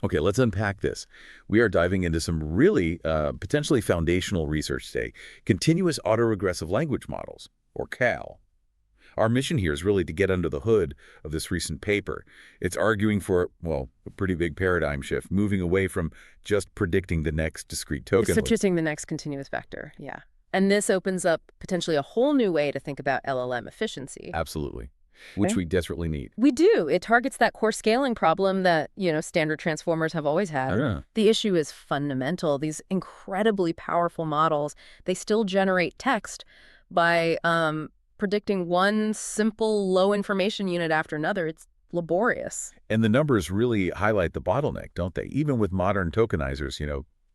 Okay, let's unpack this. We are diving into some really potentially foundational research today. Continuous autoregressive language models, or CAL. Our mission here is really to get under the hood of this recent paper. It's arguing for, well, a pretty big paradigm shift, moving away from just predicting the next discrete token. So choosing the next continuous vector, yeah. And this opens up potentially a whole new way to think about LLM efficiency. Absolutely. Which we desperately need. We do. It targets that core scaling problem that, standard transformers have always had. Yeah. The issue is fundamental. These incredibly powerful models, they still generate text by predicting one simple low information unit after another. It's laborious. And the numbers really highlight the bottleneck, don't they? Even with modern tokenizers,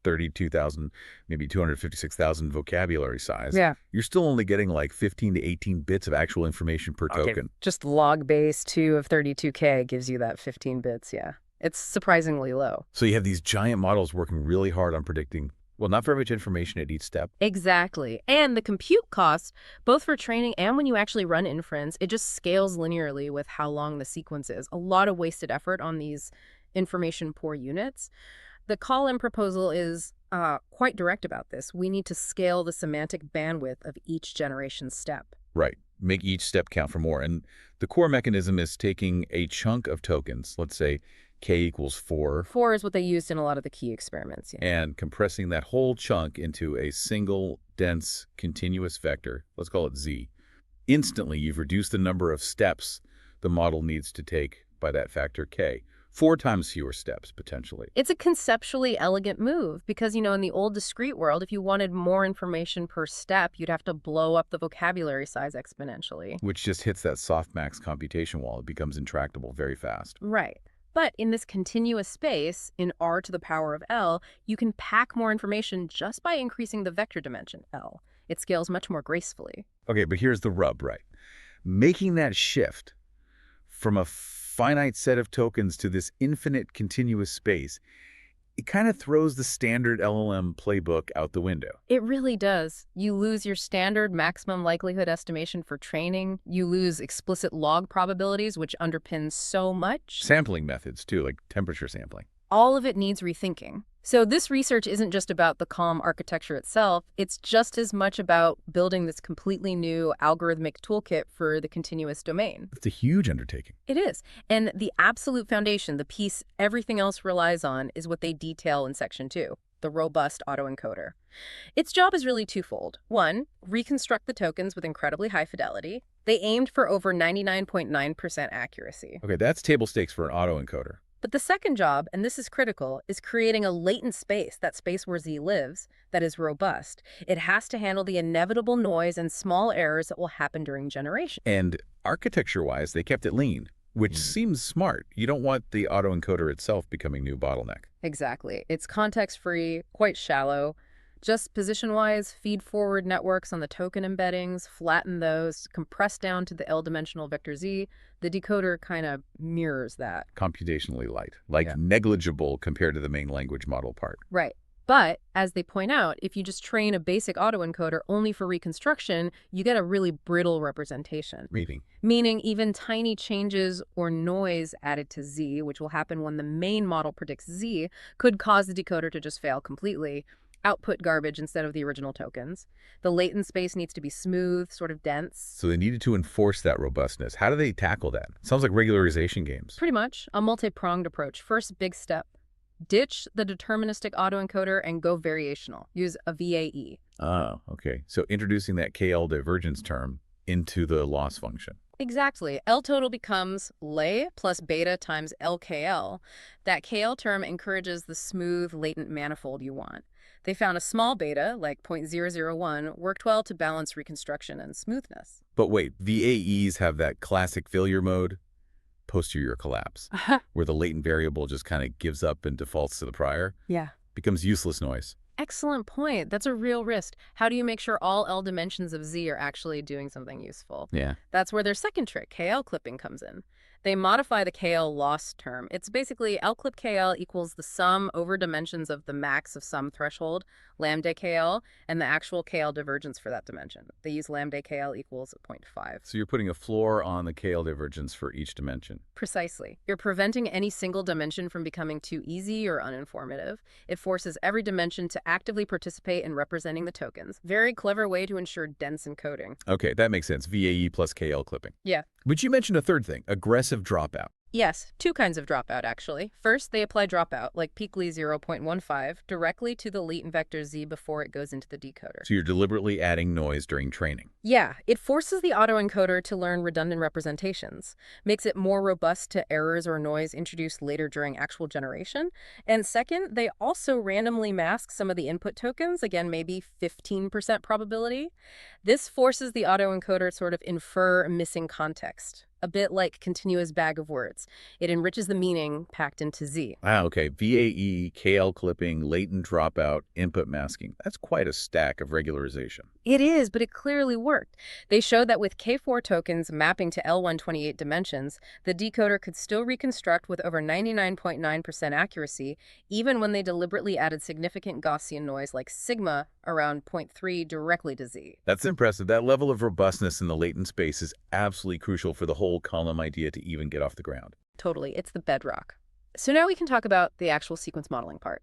32,000, maybe 256,000 vocabulary size. Yeah. You're still only getting like 15 to 18 bits of actual information per token. Just log base 2 of 32K gives you that 15 bits, yeah. It's surprisingly low. So you have these giant models working really hard on predicting, well, not very much information at each step. Exactly. And the compute cost, both for training and when you actually run inference, it just scales linearly with how long the sequence is. A lot of wasted effort on these information-poor units. The call-in proposal is quite direct about this. We need to scale the semantic bandwidth of each generation step. Right. Make each step count for more. And the core mechanism is taking a chunk of tokens, let's say k equals 4. 4 is what they used in a lot of the key experiments. Yeah. And compressing that whole chunk into a single, dense, continuous vector, let's call it z. Instantly, you've reduced the number of steps the model needs to take by that factor k. 4 times fewer steps, potentially. It's a conceptually elegant move because, in the old discrete world, if you wanted more information per step, you'd have to blow up the vocabulary size exponentially. Which just hits that softmax computation wall. It becomes intractable very fast. Right. But in this continuous space, in r to the power of L, you can pack more information just by increasing the vector dimension, L. It scales much more gracefully. Okay, but here's the rub, right? Making that shift from a finite set of tokens to this infinite continuous space, it kind of throws the standard LLM playbook out the window. It really does. You lose your standard maximum likelihood estimation for training. You lose explicit log probabilities, which underpins so much. Sampling methods, too, like temperature sampling. All of it needs rethinking. So this research isn't just about the CALM architecture itself. It's just as much about building this completely new algorithmic toolkit for the continuous domain. It's a huge undertaking. It is. And the absolute foundation, the piece everything else relies on, is what they detail in Section 2, the robust autoencoder. Its job is really twofold. One, reconstruct the tokens with incredibly high fidelity. They aimed for over 99.9% accuracy. Okay, that's table stakes for an autoencoder. But the second job, and this is critical, is creating a latent space, that space where Z lives, that is robust. It has to handle the inevitable noise and small errors that will happen during generation. And architecture-wise, they kept it lean, which seems smart. You don't want the autoencoder itself becoming new bottleneck. Exactly. It's context-free, quite shallow. Just position-wise, feed-forward networks on the token embeddings, flatten those, compress down to the L-dimensional vector Z. The decoder kind of mirrors that. Computationally light, negligible compared to the main language model part. Right. But, as they point out, if you just train a basic autoencoder only for reconstruction, you get a really brittle representation. Meaning even tiny changes or noise added to Z, which will happen when the main model predicts Z, could cause the decoder to just fail completely. Output garbage instead of the original tokens. The latent space needs to be smooth, sort of dense. So they needed to enforce that robustness. How do they tackle that? Sounds like regularization games. Pretty much. A multi-pronged approach. First big step. Ditch the deterministic autoencoder and go variational. Use a VAE. Oh, okay. So introducing that KL divergence term into the loss function. Exactly. L total becomes lay plus beta times LKL. That KL term encourages the smooth latent manifold you want. They found a small beta, like 0.001, worked well to balance reconstruction and smoothness. But wait, VAEs have that classic failure mode, posterior collapse, where the latent variable just kind of gives up and defaults to the prior. Yeah. Becomes useless noise. Excellent point. That's a real risk. How do you make sure all L dimensions of Z are actually doing something useful? Yeah. That's where their second trick, KL clipping, comes in. They modify the KL loss term. It's basically L clip KL equals the sum over dimensions of the max of some threshold, lambda KL, and the actual KL divergence for that dimension. They use lambda KL equals 0.5. So you're putting a floor on the KL divergence for each dimension. Precisely. You're preventing any single dimension from becoming too easy or uninformative. It forces every dimension to actively participate in representing the tokens. Very clever way to ensure dense encoding. Okay, that makes sense. VAE plus KL clipping. Yeah. But you mentioned a third thing, aggressive dropout. Yes, two kinds of dropout, actually. First, they apply dropout, like peakly 0.15, directly to the latent vector z before it goes into the decoder. So you're deliberately adding noise during training. Yeah, it forces the autoencoder to learn redundant representations, makes it more robust to errors or noise introduced later during actual generation. And second, they also randomly mask some of the input tokens, again, maybe 15% probability. This forces the autoencoder to sort of infer missing context, a bit like continuous bag of words. It enriches the meaning packed into Z. Ah, okay. VAE, KL clipping, latent dropout, input masking. That's quite a stack of regularization. It is, but it clearly worked. They showed that with K4 tokens mapping to L128 dimensions, the decoder could still reconstruct with over 99.9% accuracy, even when they deliberately added significant Gaussian noise like sigma around 0.3 directly to Z. That's impressive. That level of robustness in the latent space is absolutely crucial for the whole column idea to even get off the ground. Totally. It's the bedrock. So now we can talk about the actual sequence modeling part.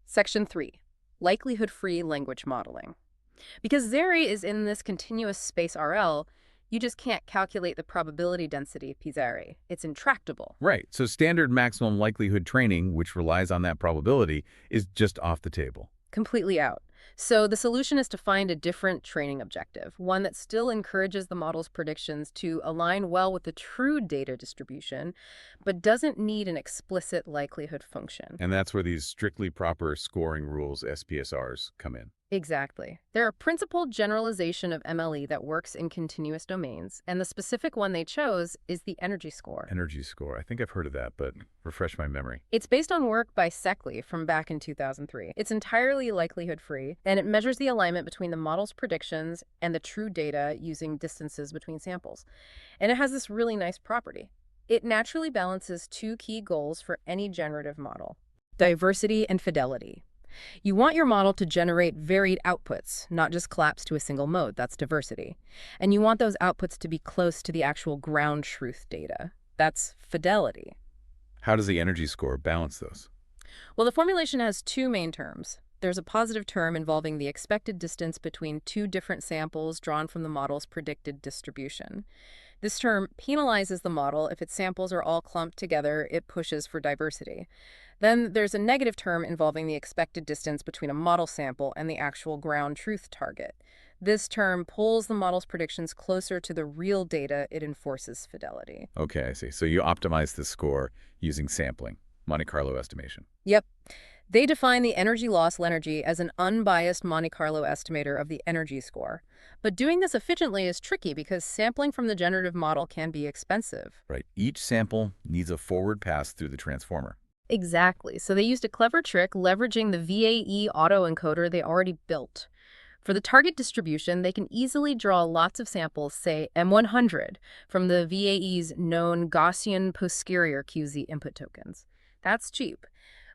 Section 3, likelihood-free language modeling. Because Zeri is in this continuous space RL, you just can't calculate the probability density of P-Zeri. It's intractable. Right. So standard maximum likelihood training, which relies on that probability, is just off the table. Completely out. So the solution is to find a different training objective, one that still encourages the model's predictions to align well with the true data distribution, but doesn't need an explicit likelihood function. And that's where these strictly proper scoring rules, SPSRs, come in. Exactly. They're a principled generalization of MLE that works in continuous domains, and the specific one they chose is the energy score. Energy score. I think I've heard of that, but refresh my memory. It's based on work by Seckley from back in 2003. It's entirely likelihood-free, and it measures the alignment between the model's predictions and the true data using distances between samples. And it has this really nice property. It naturally balances two key goals for any generative model: diversity and fidelity. You want your model to generate varied outputs, not just collapse to a single mode. That's diversity. And you want those outputs to be close to the actual ground truth data. That's fidelity. How does the energy score balance those? Well, the formulation has two main terms. There's a positive term involving the expected distance between two different samples drawn from the model's predicted distribution. This term penalizes the model if its samples are all clumped together. It pushes for diversity. Then there's a negative term involving the expected distance between a model sample and the actual ground truth target. This term pulls the model's predictions closer to the real data. It enforces fidelity. Okay, I see. So you optimize the score using sampling, Monte Carlo estimation. Yep. They define the energy loss Lenergy as an unbiased Monte Carlo estimator of the energy score. But doing this efficiently is tricky because sampling from the generative model can be expensive. Right. Each sample needs a forward pass through the transformer. Exactly. So they used a clever trick leveraging the VAE autoencoder they already built. For the target distribution, they can easily draw lots of samples, say M100, from the VAE's known Gaussian posterior QZ input tokens. That's cheap.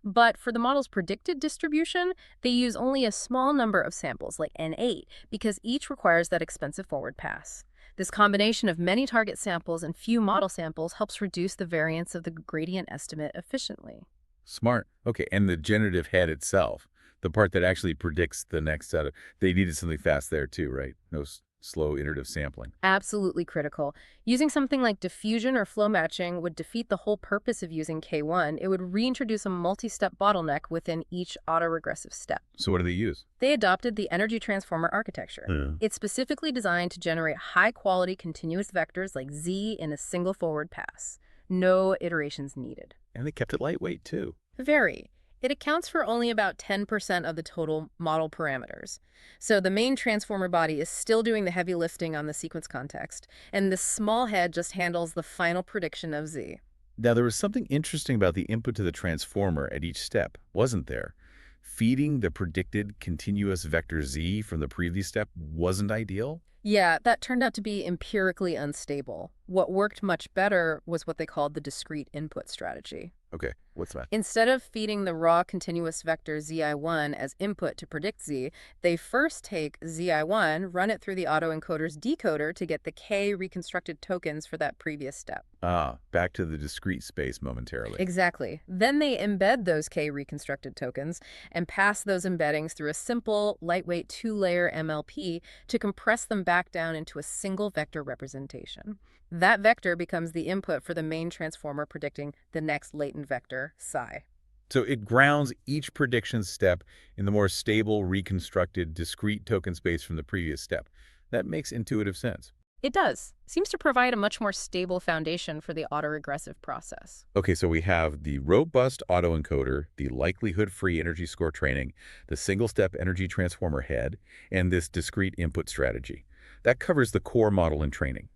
But for the model's predicted distribution, they use only a small number of samples, like N8, because each requires that expensive forward pass. This combination of many target samples and few model samples helps reduce the variance of the gradient estimate efficiently. Smart. Okay, and the generative head itself, the part that actually predicts the next set of, they needed something fast there too, right? No slow iterative sampling. Absolutely critical. Using something like diffusion or flow matching would defeat the whole purpose of using K1. It would reintroduce a multi-step bottleneck within each autoregressive step. So what do they use? They adopted the energy transformer architecture. It's specifically designed to generate high-quality continuous vectors like Z in a single forward pass. No iterations needed. And they kept it lightweight too. Very. It accounts for only about 10% of the total model parameters. So the main transformer body is still doing the heavy lifting on the sequence context, and this small head just handles the final prediction of Z. Now, there was something interesting about the input to the transformer at each step, wasn't there? feeding the predicted continuous vector z from the previous step wasn't ideal? Yeah, that turned out to be empirically unstable. What worked much better was what they called the discrete input strategy. Okay, what's that? Instead of feeding the raw continuous vector zi1 as input to predict z, they first take zi1, run it through the autoencoder's decoder to get the k reconstructed tokens for that previous step. Ah, back to the discrete space momentarily. Exactly. Then they embed those k reconstructed tokens and pass those embeddings through a simple, lightweight two-layer MLP to compress them back down into a single vector representation. That vector becomes the input for the main transformer predicting the next latent vector, psi. So it grounds each prediction step in the more stable, reconstructed, discrete token space from the previous step. That makes intuitive sense. It does. Seems to provide a much more stable foundation for the autoregressive process. Okay, so we have the robust autoencoder, the likelihood-free energy score training, the single-step energy transformer head, and this discrete input strategy. That covers the core model in training.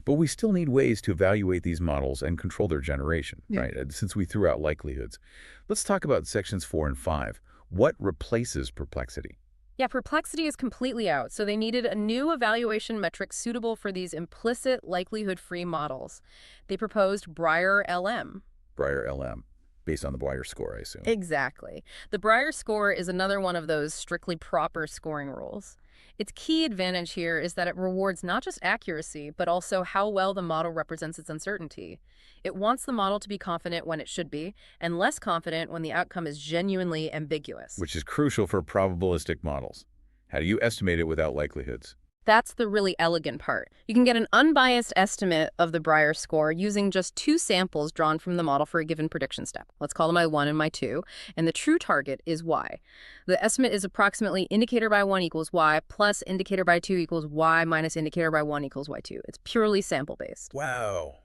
But we still need ways to evaluate these models and control their generation, right? Since we threw out likelihoods. Let's talk about sections 4 and 5. What replaces perplexity? Yeah, perplexity is completely out, so they needed a new evaluation metric suitable for these implicit likelihood-free models. They proposed Breyer-LM. Breyer-LM, based on the Breyer score, I assume. Exactly. The Breyer score is another one of those strictly proper scoring rules. Its key advantage here is that it rewards not just accuracy, but also how well the model represents its uncertainty. It wants the model to be confident when it should be, and less confident when the outcome is genuinely ambiguous. Which is crucial for probabilistic models. How do you estimate it without likelihoods? That's the really elegant part. You can get an unbiased estimate of the Breyer score using just two samples drawn from the model for a given prediction step. Let's call them my 1 and my 2, and the true target is y. The estimate is approximately indicator by 1 equals y plus indicator by 2 equals y minus indicator by 1 equals y2. It's purely sample-based. Wow.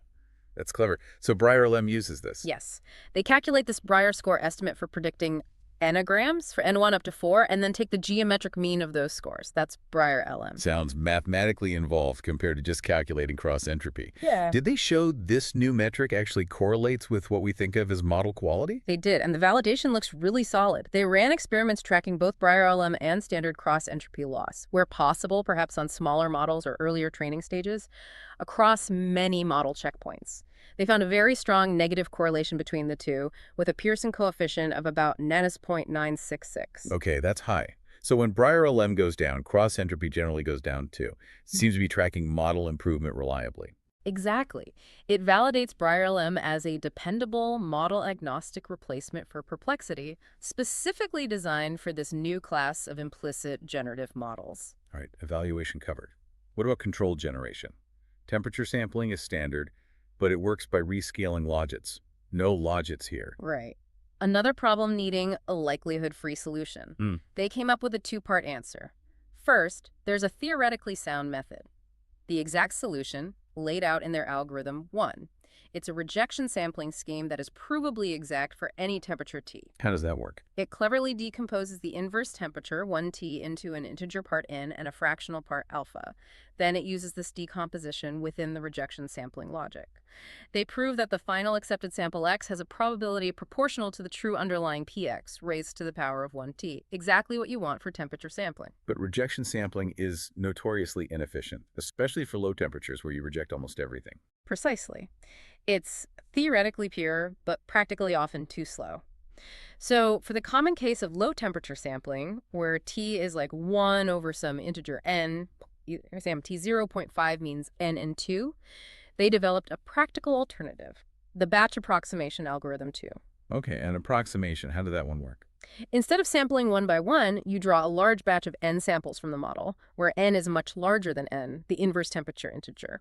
That's clever. So Breyer-LM uses this? Yes. They calculate this Breyer score estimate for predicting n-grams for n1 up to 4, and then take the geometric mean of those scores. That's Breyer-LM. Sounds mathematically involved compared to just calculating cross-entropy. Yeah. Did they show this new metric actually correlates with what we think of as model quality? They did, and the validation looks really solid. They ran experiments tracking both Breyer-LM and standard cross-entropy loss, where possible, perhaps on smaller models or earlier training stages, across many model checkpoints. They found a very strong negative correlation between the two, with a Pearson coefficient of about -0.966. Okay, that's high. So when Breyer-LM goes down, cross-entropy generally goes down too. Seems to be tracking model improvement reliably. Exactly. It validates Breyer-LM as a dependable, model-agnostic replacement for perplexity, specifically designed for this new class of implicit generative models. All right, evaluation covered. What about control generation? Temperature sampling is standard, but it works by rescaling logits. No logits here. Right. Another problem needing a likelihood-free solution. They came up with a two-part answer. First, there's a theoretically sound method. The exact solution, laid out in their algorithm 1. It's a rejection sampling scheme that is provably exact for any temperature T. How does that work? It cleverly decomposes the inverse temperature, 1T, into an integer part n and a fractional part alpha. Then it uses this decomposition within the rejection sampling logic. They prove that the final accepted sample x has a probability proportional to the true underlying px raised to the power of 1T, exactly what you want for temperature sampling. But rejection sampling is notoriously inefficient, especially for low temperatures where you reject almost everything. Precisely. It's theoretically pure, but practically often too slow. So for the common case of low temperature sampling, where T is like 1 over some integer n, example T 0.5 means n and 2, they developed a practical alternative, the batch approximation algorithm 2. Okay, an approximation, how did that one work? Instead of sampling 1 by 1, you draw a large batch of n samples from the model, where n is much larger than n, the inverse temperature integer.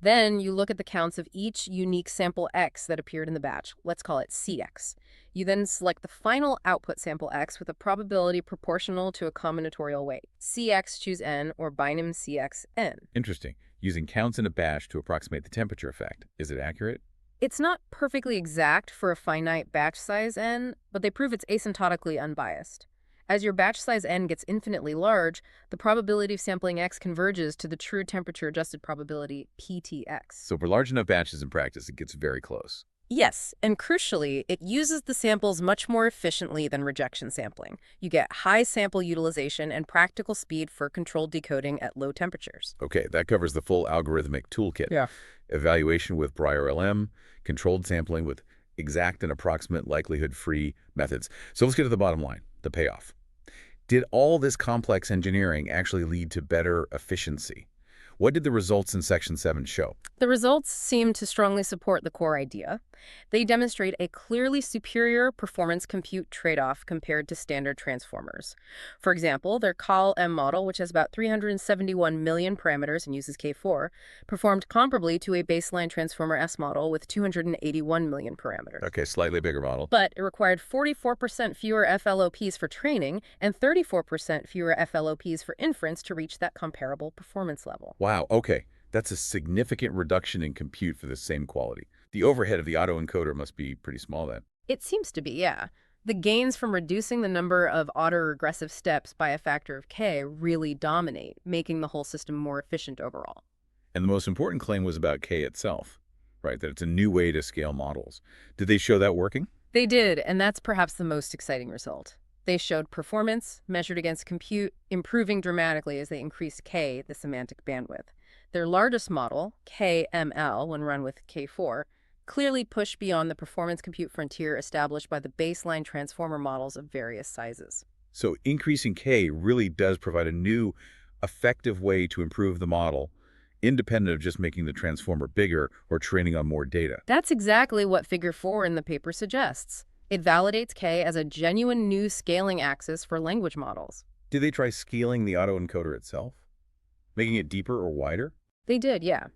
Then you look at the counts of each unique sample x that appeared in the batch. Let's call it Cx. You then select the final output sample x with a probability proportional to a combinatorial weight. Cx choose n or binem Cx n. Interesting. Using counts in a batch to approximate the temperature effect. Is it accurate? It's not perfectly exact for a finite batch size n, but they prove it's asymptotically unbiased. As your batch size n gets infinitely large, the probability of sampling x converges to the true temperature-adjusted probability PTX. So for large enough batches in practice, it gets very close. Yes, and crucially, it uses the samples much more efficiently than rejection sampling. You get high sample utilization and practical speed for controlled decoding at low temperatures. Okay, that covers the full algorithmic toolkit. Yeah. Evaluation with BRI-LM, controlled sampling with exact and approximate likelihood-free methods. So let's get to the bottom line, the payoff. Did all this complex engineering actually lead to better efficiency? What did the results in Section 7 show? The results seem to strongly support the core idea. They demonstrate a clearly superior performance compute trade-off compared to standard transformers. For example, their Col-M model, which has about 371 million parameters and uses K4, performed comparably to a baseline transformer S model with 281 million parameters. Okay, slightly bigger model. But it required 44% fewer FLOPs for training and 34% fewer FLOPs for inference to reach that comparable performance level. Wow, okay. That's a significant reduction in compute for the same quality. The overhead of the autoencoder must be pretty small then. It seems to be, yeah. The gains from reducing the number of autoregressive steps by a factor of k really dominate, making the whole system more efficient overall. And the most important claim was about K itself, right? That it's a new way to scale models. Did they show that working? They did, and that's perhaps the most exciting result. They showed performance, measured against compute, improving dramatically as they increased k, the semantic bandwidth. Their largest model, KML, when run with K4, clearly pushed beyond the performance compute frontier established by the baseline transformer models of various sizes. So increasing K really does provide a new, effective way to improve the model, independent of just making the transformer bigger or training on more data. That's exactly what Figure 4 in the paper suggests. It validates K as a genuine new scaling axis for language models. Did they try scaling the autoencoder itself? Making it deeper or wider? They did, yeah.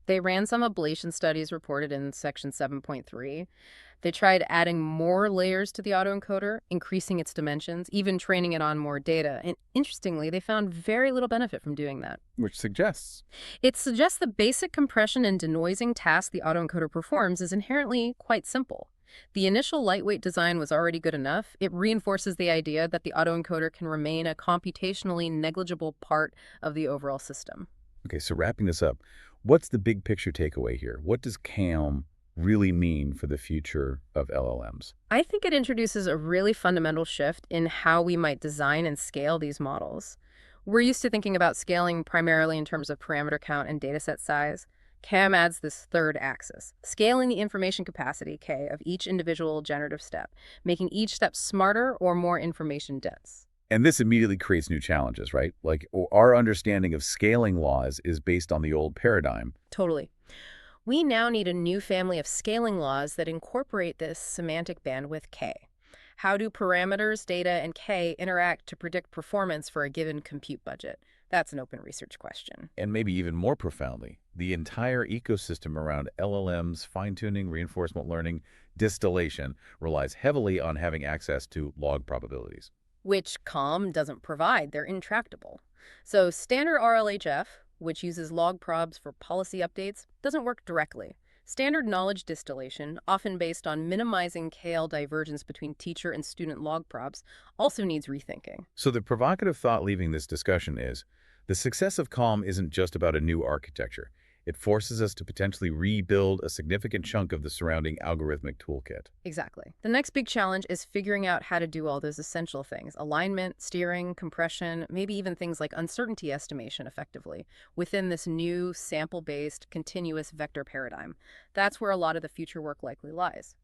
They ran some ablation studies reported in Section 7.3. They tried adding more layers to the autoencoder, increasing its dimensions, even training it on more data. And interestingly, they found very little benefit from doing that. Which suggests? It suggests the basic compression and denoising task the autoencoder performs is inherently quite simple. The initial lightweight design was already good enough. It reinforces the idea that the autoencoder can remain a computationally negligible part of the overall system. Okay, so wrapping this up, what's the big picture takeaway here? What does CALM really mean for the future of LLMs? I think it introduces a really fundamental shift in how we might design and scale these models. We're used to thinking about scaling primarily in terms of parameter count and dataset size. CAM adds this third axis, scaling the information capacity, K, of each individual generative step, making each step smarter or more information dense. And this immediately creates new challenges, right? Like our understanding of scaling laws is based on the old paradigm. Totally. We now need a new family of scaling laws that incorporate this semantic bandwidth K. How do parameters, data, and K interact to predict performance for a given compute budget? That's an open research question. And maybe even more profoundly, the entire ecosystem around LLMs, fine-tuning, reinforcement learning, distillation relies heavily on having access to log probabilities. Which CALM doesn't provide. They're intractable. So standard RLHF, which uses log probs for policy updates, doesn't work directly. Standard knowledge distillation, often based on minimizing KL divergence between teacher and student log probs, also needs rethinking. So the provocative thought leaving this discussion is, the success of CALM isn't just about a new architecture. It forces us to potentially rebuild a significant chunk of the surrounding algorithmic toolkit. Exactly. The next big challenge is figuring out how to do all those essential things, alignment, steering, compression, maybe even things like uncertainty estimation effectively, within this new sample-based continuous vector paradigm. That's where a lot of the future work likely lies.